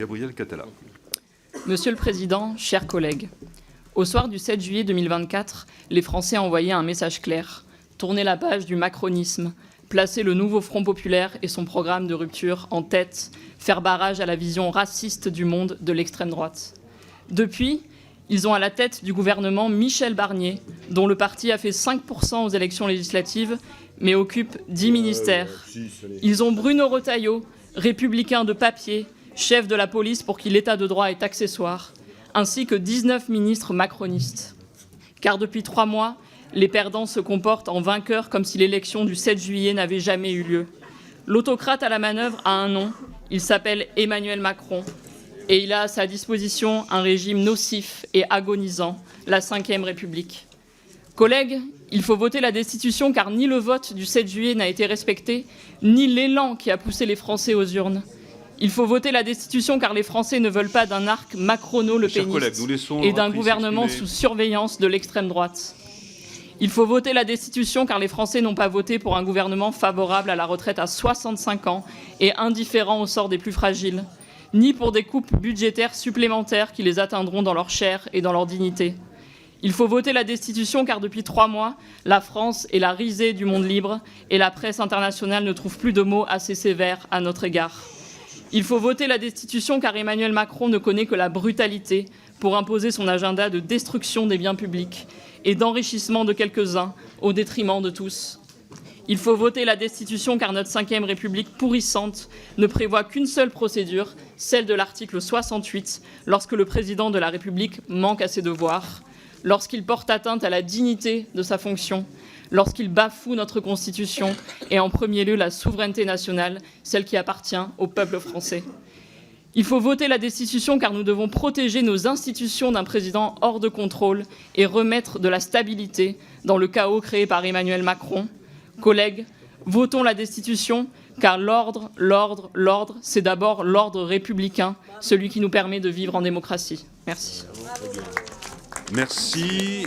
Gabriel Catala. Monsieur le Président, chers collègues, au soir du 7 juillet 2024, les Français envoyaient un message clair, tourner la page du macronisme, placer le nouveau Front populaire et son programme de rupture en tête, faire barrage à la vision raciste du monde de l'extrême droite. Depuis, ils ont à la tête du gouvernement Michel Barnier, dont le parti a fait 5% aux élections législatives, mais occupe 10 ministères. Ils ont Bruno Retailleau, républicain de papier, chef de la police pour qui l'état de droit est accessoire, ainsi que 19 ministres macronistes. Car depuis 3 mois, les perdants se comportent en vainqueurs comme si l'élection du 7 juillet n'avait jamais eu lieu. L'autocrate à la manœuvre a un nom, il s'appelle Emmanuel Macron, et il a à sa disposition un régime nocif et agonisant, la Ve République. Collègues, il faut voter la destitution car ni le vote du 7 juillet n'a été respecté, ni l'élan qui a poussé les Français aux urnes. Il faut voter la destitution car les Français ne veulent pas d'un arc macrono-lepéniste et d'un gouvernement sous surveillance de l'extrême droite. Il faut voter la destitution car les Français n'ont pas voté pour un gouvernement favorable à la retraite à 65 ans et indifférent au sort des plus fragiles, ni pour des coupes budgétaires supplémentaires qui les atteindront dans leur chair et dans leur dignité. Il faut voter la destitution car depuis 3 mois, la France est la risée du monde libre et la presse internationale ne trouve plus de mots assez sévères à notre égard. Il faut voter la destitution car Emmanuel Macron ne connaît que la brutalité pour imposer son agenda de destruction des biens publics et d'enrichissement de quelques-uns au détriment de tous. Il faut voter la destitution car notre Ve République pourrissante ne prévoit qu'une seule procédure, celle de l'article 68, lorsque le président de la République manque à ses devoirs, lorsqu'il porte atteinte à la dignité de sa fonction, lorsqu'il bafoue notre Constitution et en premier lieu la souveraineté nationale, celle qui appartient au peuple français. Il faut voter la destitution car nous devons protéger nos institutions d'un président hors de contrôle et remettre de la stabilité dans le chaos créé par Emmanuel Macron. Collègues, votons la destitution car l'ordre, c'est d'abord l'ordre républicain, celui qui nous permet de vivre en démocratie. Merci. Merci.